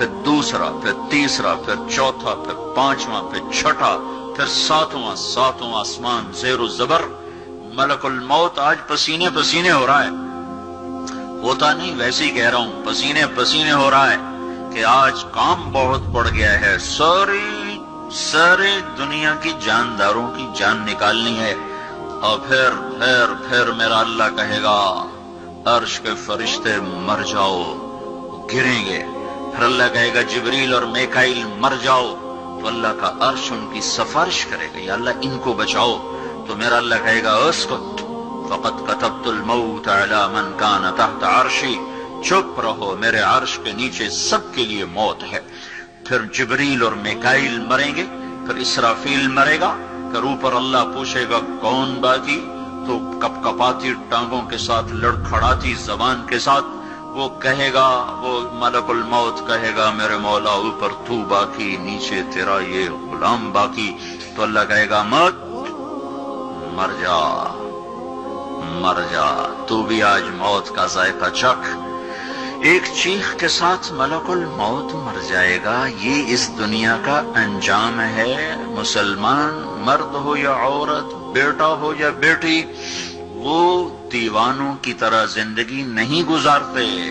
پھر دوسرا، پھر تیسرا، پھر چوتھا، پھر پانچواں، پھر چھٹا، پھر ساتواں آسمان زیر و زبر۔ ملک الموت آج پسینے پسینے ہو رہا ہے، ہوتا نہیں ویسے ہی کہہ رہا ہوں، پسینے پسینے ہو رہا ہے کہ آج کام بہت بڑھ گیا ہے، سارے دنیا کی جانداروں کی جان نکالنی ہے۔ اور پھر میرا اللہ کہے گا عرش کے فرشتے مر جاؤ، گریں گے۔ پھر اللہ کہے گا جبریل اور میکائیل مر جاؤ، تو اللہ کا عرش ان کی سفارش کرے گا، یا اللہ ان کو بچاؤ۔ تو میرا اللہ کہے گا اسکت فقد کتبت الموت علی من کان تحت عرشی، چپ رہو، میرے عرش کے نیچے سب کے لیے موت ہے۔ پھر جبریل اور میکائیل مریں گے، پھر اسرافیل مرے گا، پھر اوپر اللہ پوچھے گا کون باقی؟ تو کپ کپاتی ٹانگوں کے ساتھ، لڑکھڑاتی زبان کے ساتھ وہ کہے گا، وہ ملک الموت کہے گا میرے مولا اوپر تو باقی، نیچے تیرا یہ غلام باقی۔ تو اللہ کہے گا مت، مر جا، تو بھی آج موت کا ذائقہ چکھ۔ ایک چیخ کے ساتھ ملک الموت مر جائے گا۔ یہ اس دنیا کا انجام ہے۔ مسلمان مرد ہو یا عورت، بیٹا ہو یا بیٹی، وہ دیوانوں کی طرح زندگی نہیں گزارتے،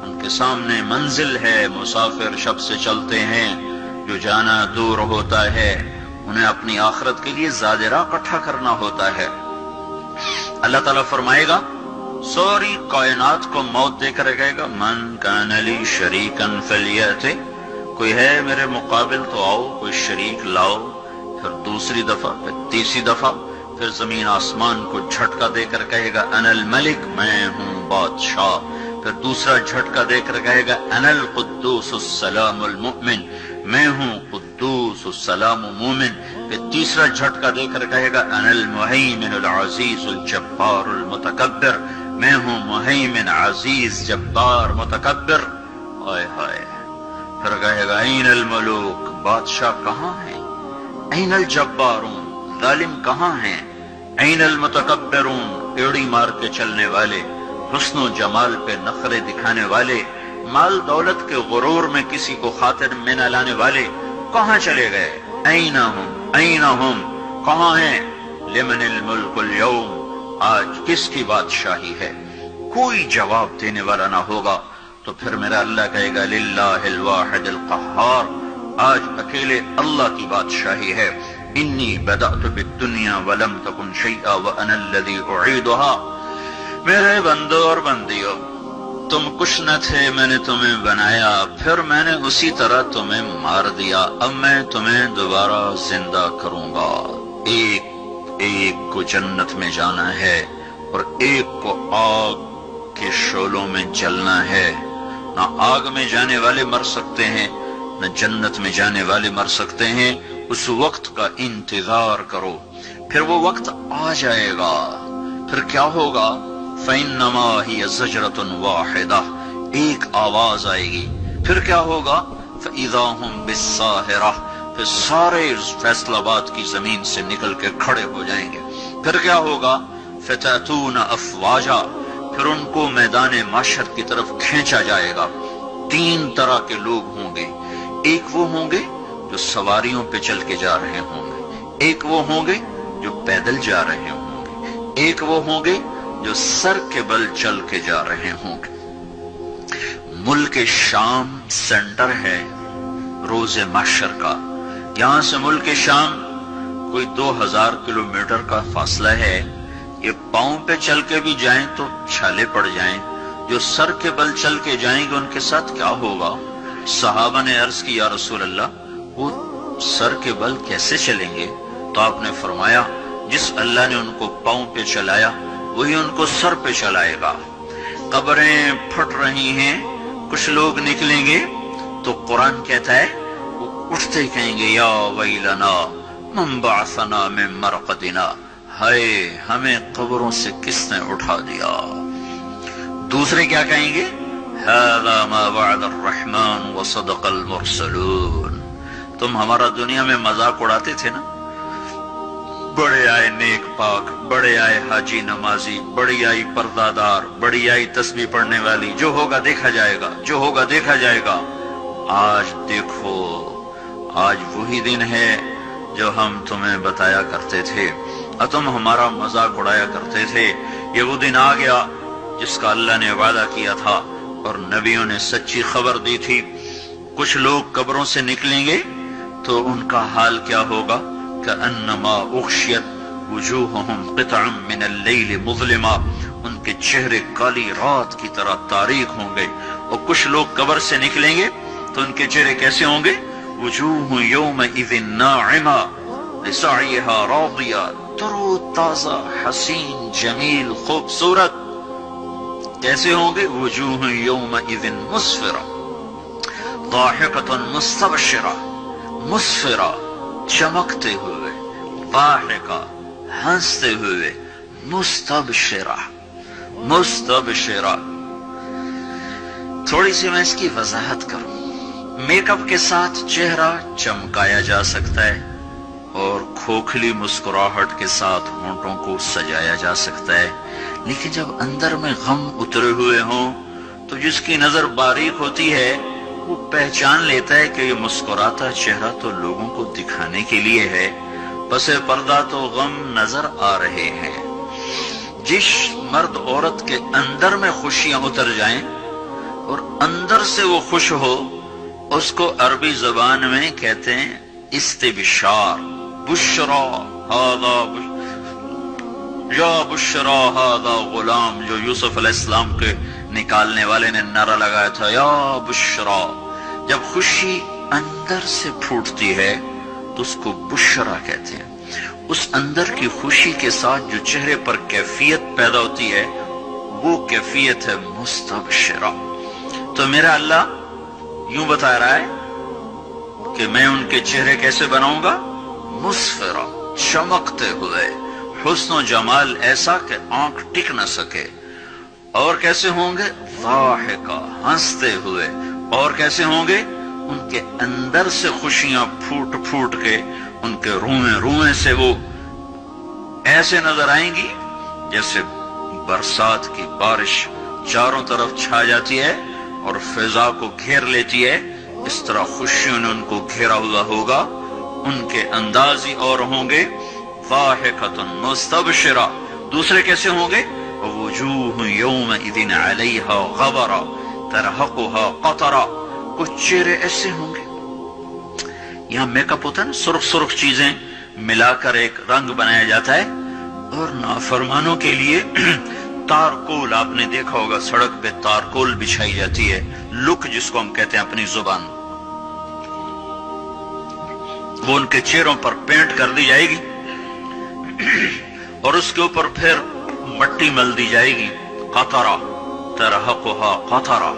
ان کے سامنے منزل ہے۔ مسافر شب سے چلتے ہیں، جو جانا دور ہوتا ہے، انہیں اپنی آخرت کے لیے زادرہ اکٹھا کرنا ہوتا ہے۔ اللہ تعالیٰ فرمائے گا ساری کائنات کو موت دے کر کہے گا من کان لی شریکا فلیأت، کوئی ہے میرے مقابل تو آؤ، کوئی شریک لاؤ۔ پھر دوسری دفعہ، پھر تیسری دفعہ، پھر زمین آسمان کو جھٹکا دے کر کہے گا انا الملک، میں ہوں بادشاہ۔ پھر دوسرا جھٹکا دے کر کہے گا انا القدوس السلام المؤمن، میں ہوں قدوس السلام مومن۔ پھر تیسرا جھٹکا دے کر کہے گا انا المہیمن العزیز الجبار المتکبر، میں ہوں مہیمن عزیز جبار متکبر۔ آئے ہائے، پھر کہے گا این الملوک، بادشاہ کہاں ہیں؟ این الجبارون، ظالم کہاں ہیں؟ این المتکبرون، ایڑی مار کے چلنے والے، حسن و جمال پہ نخرے دکھانے والے، مال دولت کے غرور میں کسی کو خاطر میں نہ لانے والے، کہاں چلے گئے؟ این ہم، کہاں ہیں؟ لمن الملک اليوم، آج کس کی بادشاہی ہے؟ کوئی جواب دینے والا نہ ہوگا۔ تو پھر میرا اللہ کہے گا للہ الواحد القہار، آج اکیلے اللہ کی بادشاہی ہے۔ انی بدأت بالدنیا ولم تکن شیئا وانا الذی اعیدها، میرے بندو اور بندیو، تم کچھ نہ تھے، میں نے تمہیں بنایا، پھر میں نے اسی طرح تمہیں مار دیا، اب میں تمہیں دوبارہ زندہ کروں گا۔ ایک ایک کو جنت میں جانا ہے اور ایک کو آگ کے شعلوں میں جلنا ہے۔ نہ آگ میں جانے والے مر سکتے ہیں، نہ جنت میں جانے والے مر سکتے ہیں۔ اس وقت کا انتظار کرو، پھر وہ وقت آ جائے گا۔ پھر کیا ہوگا؟ فَإِنَّمَا هِيَ زَجْرَةٌ وَاحِدَةٌ، ایک آواز آئے گی۔ پھر کیا ہوگا؟ فَإِذَا هُمْ بِالسَّاهِرَةِ، پھر سارے فیصل آباد کی زمین سے نکل کے کھڑے ہو جائیں گے۔ پھر کیا ہوگا؟ فَتَأْتُونَ أَفْوَاجًا، پھر ان کو میدان معاشر کی طرف کھینچا جائے گا۔ تین طرح کے لوگ ہوں گے، ایک وہ ہوں گے جو سواریوں پہ چل کے جا رہے ہوں گے، ایک وہ ہوں گے جو پیدل جا رہے ہوں گے، ایک وہ ہوں گے جو سر کے بل چل کے جا رہے ہوں گے۔ ملک شام سینٹر ہے روز محشر کا۔ یہاں سے ملک شام کوئی 2000 کلومیٹر کا فاصلہ ہے۔ یہ پاؤں پہ چل کے بھی جائیں تو چھالے پڑ جائیں، جو سر کے بل چل کے جائیں گے ان کے ساتھ کیا ہوگا؟ صحابہ نے عرض کی یا رسول اللہ وہ سر کے بل کیسے چلیں گے؟ تو آپ نے فرمایا جس اللہ نے ان کو پاؤں پہ چلایا وہی ان کو سر پہ چلائے گا۔ قبریں پھٹ رہی ہیں، کچھ لوگ نکلیں گے تو قرآن کہتا ہے وہ اٹھتے ہی کہیں گے یا ویلنا من بعثنا من مرقدنا، ہائے ہمیں قبروں سے کس نے اٹھا دیا۔ دوسرے کیا کہیں گے؟ هذا ما وعد الرحمن وصدق المرسلون، تم ہمارا دنیا میں مذاق اڑاتے تھے نا، بڑے آئے نیک پاک، بڑے آئے حاجی نمازی، بڑی آئی پردہ دار، بڑی آئی تسبیح پڑھنے والی، جو ہوگا دیکھا جائے گا، جو ہوگا دیکھا جائے گا۔ آج دیکھو، آج وہی دن ہے جو ہم تمہیں بتایا کرتے تھے اور تم ہمارا مذاق اڑایا کرتے تھے۔ یہ وہ دن آ گیا جس کا اللہ نے وعدہ کیا تھا اور نبیوں نے سچی خبر دی تھی۔ کچھ لوگ قبروں سے نکلیں گے تو ان کا حال کیا ہوگا؟ کأنما اغشیت وجوہہم قطعا من اللیل مظلما، ان کے چہرے کالی رات کی طرح تاریک ہوں گے۔ اور کچھ لوگ قبر سے نکلیں گے تو ان کے چہرے کیسے ہوں گے؟ وجوہ یومئذ ناعمہ لسعیہا راضیہ، ترو تازہ، حسین، جمیل، خوبصورت۔ کیسے ہوں گے؟ وجوہ یومئذ مسفرہ ضاحکۃ مستبشرہ، مسفرہ چمکتے ہوئے، ضاحکہ ہنستے ہوئے، مستبشرہ مستبشرہ۔ تھوڑی سی میں اس کی وضاحت کروں۔ میک اپ کے ساتھ چہرہ چمکایا جا سکتا ہے اور کھوکھلی مسکراہٹ کے ساتھ ہونٹوں کو سجایا جا سکتا ہے، لیکن جب اندر میں غم اترے ہوئے ہوں تو جس کی نظر باریک ہوتی ہے وہ پہچان لیتا ہے کہ یہ مسکراتا چہرہ تو لوگوں کو دکھانے کے لیے ہے، پس پردہ تو غم نظر آ رہے ہیں۔ جس مرد عورت کے اندر میں خوشیاں اتر جائیں اور اندر سے وہ خوش ہو، اس کو عربی زبان میں کہتے ہیں استبشار۔ بشرا ھذا یا بشرا ھذا غلام، جو یوسف علیہ السلام کے نکالنے والے نے نعرہ لگایا تھا، یا بشرا۔ جب خوشی اندر سے پھوٹتی ہے تو اس کو بشرا کہتے ہیں۔ اس اندر کی خوشی کے ساتھ جو چہرے پر کیفیت پیدا ہوتی ہے وہ کیفیت ہے مستبشرہ۔ تو میرا اللہ یوں بتا رہا ہے کہ میں ان کے چہرے کیسے بناؤں گا؟ مسفرہ، چمکتے ہوئے، حسن و جمال ایسا کہ آنکھ ٹک نہ سکے۔ اور کیسے ہوں گے؟ ضاحکہ، ہنستے ہوئے۔ اور کیسے ہوں گے؟ ان کے اندر سے خوشیاں پھوٹ پھوٹ کے ان کے روئیں روئیں سے وہ ایسے نظر آئیں گی جیسے برسات کی بارش چاروں طرف چھا جاتی ہے اور فضا کو گھیر لیتی ہے، اس طرح خوشیوں نے ان کو گھیرا ہوا ہوگا۔ ان کے انداز ہی اور ہوں گے، ضاحکۃ مستبشرہ۔ دوسرے کیسے ہوں گے؟ وجوہ یومئذ علیہا غبرہ ترہقہا قطرہ۔ کچھ چہرے ایسے ہوں گے، یہاں میک اپ ہوتا ہے نا، سرخ سرخ چیزیں ملا کر ایک رنگ بنایا جاتا ہے، اور نافرمانوں کے لیے تارکول، آپ نے دیکھا ہوگا سڑک پہ تارکول بچھائی جاتی ہے، لک جس کو ہم کہتے ہیں اپنی زبان، وہ ان کے چہروں پر پینٹ کر دی جائے گی اور اس کے اوپر پھر مٹی مل دی جائے گی۔ قطرہ ترہقہا قطرہ،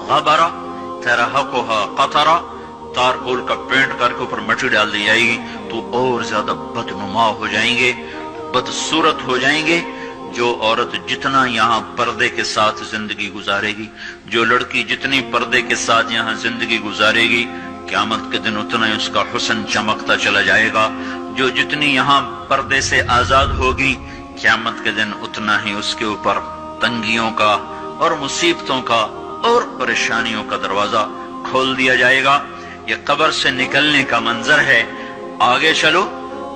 غبرہ ترہقہا قطرہ، تارکول کا پینٹ کر کے اوپر مٹی ڈال دی جائے گی تو اور زیادہ بدنما ہو جائیں گے، بدصورت ہو جائیں گے۔ جو عورت جتنا یہاں پردے کے ساتھ زندگی گزارے گی، جو لڑکی جتنی پردے کے ساتھ یہاں زندگی گزارے گی، قیامت کے دن اتنا ہی اس کا حسن چمکتا چلا جائے گا۔ جو جتنی یہاں پردے سے آزاد ہوگی، قیامت کے دن اتنا ہی اس کے اوپر تنگیوں کا اور مصیبتوں کا اور پریشانیوں کا دروازہ کھول دیا جائے گا۔ یہ قبر سے نکلنے کا منظر ہے۔ آگے چلو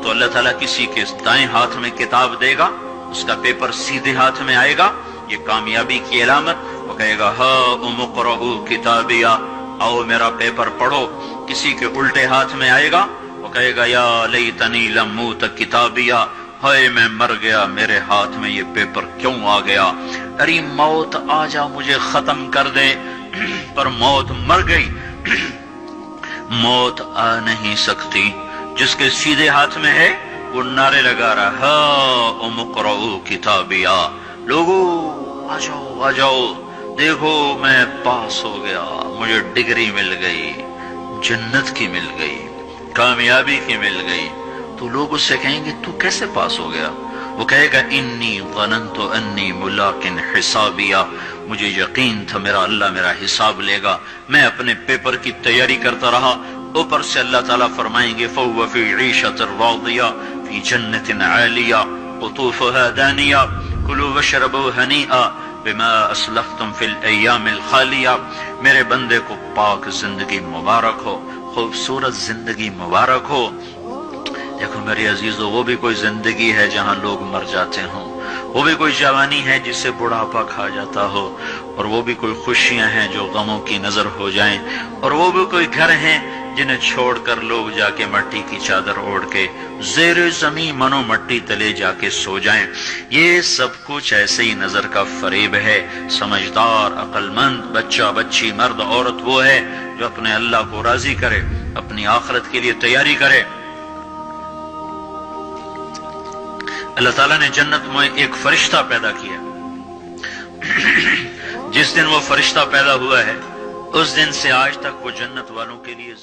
تو اللہ تعالیٰ کسی کے دائیں ہاتھ میں کتاب دے گا، اس کا پیپر سیدھے ہاتھ میں آئے گا، یہ کامیابی کی علامت۔ وہ کہے گا ہاؤم اقرؤوا کتابیہ، آؤ میرا پیپر پڑھو۔ کسی کے الٹے ہاتھ میں آئے گا، وہ کہے گا یا لیتنی لم اوت کتابیہ، ہائے میں مر گیا، میرے ہاتھ میں یہ پیپر کیوں آ گیا۔ ارے موت آ جا مجھے ختم کر دے، پر موت مر گئی۔ موت آ نہیں سکتی۔ جس کے سیدھے ہاتھ میں ہے وہ نعرے لگا رہا ہاؤم اقرؤوا کتابیہ، لوگو آ جاؤ آ جاؤ، دیکھو میں پاس ہو گیا، مجھے ڈگری مل گئی، جنت کی مل گئی، کامیابی کی مل گئی۔ تو لوگ اس سے کہیں گے تو کیسے پاس ہو گیا؟ وہ کہے گا انی ظننت انی ملاق حسابیہ، مجھے یقین تھا میرا اللہ میرا حساب لے گا، میں اپنے پیپر کی تیاری کرتا رہا۔ اوپر سے اللہ تعالیٰ فرمائیں گے فَهُوَ فِي عِيشَةٍ رَاضِيَةٍ فِي جَنَّةٍ عَالِيَةٍ قُطُوفُهَا دَانِيَةٌ كُلُوا وَاشْرَبُوا هَنِيئًا بما اسلفتم فی الایام الخالیہ، میرے بندے کو پاک زندگی مبارک ہو، خوبصورت زندگی مبارک ہو۔ دیکھو میرے عزیزو، وہ بھی کوئی زندگی ہے جہاں لوگ مر جاتے ہوں، وہ بھی کوئی جوانی ہے جس سے بڑھاپا کھا جاتا ہو، اور وہ بھی کوئی خوشیاں ہیں جو غموں کی نظر ہو جائیں، اور وہ بھی کوئی گھر ہیں جنہیں چھوڑ کر لوگ جا کے مٹی کی چادر اوڑھ کے زیر زمین منو مٹی تلے جا کے سو جائیں۔ یہ سب کچھ ایسے ہی نظر کا فریب ہے۔ سمجھدار، عقل مند بچہ، بچی، مرد، عورت وہ ہے جو اپنے اللہ کو راضی کرے، اپنی آخرت کے لیے تیاری کرے۔ اللہ تعالیٰ نے جنت میں ایک فرشتہ پیدا کیا، جس دن وہ فرشتہ پیدا ہوا ہے اس دن سے آج تک وہ جنت والوں کے لیے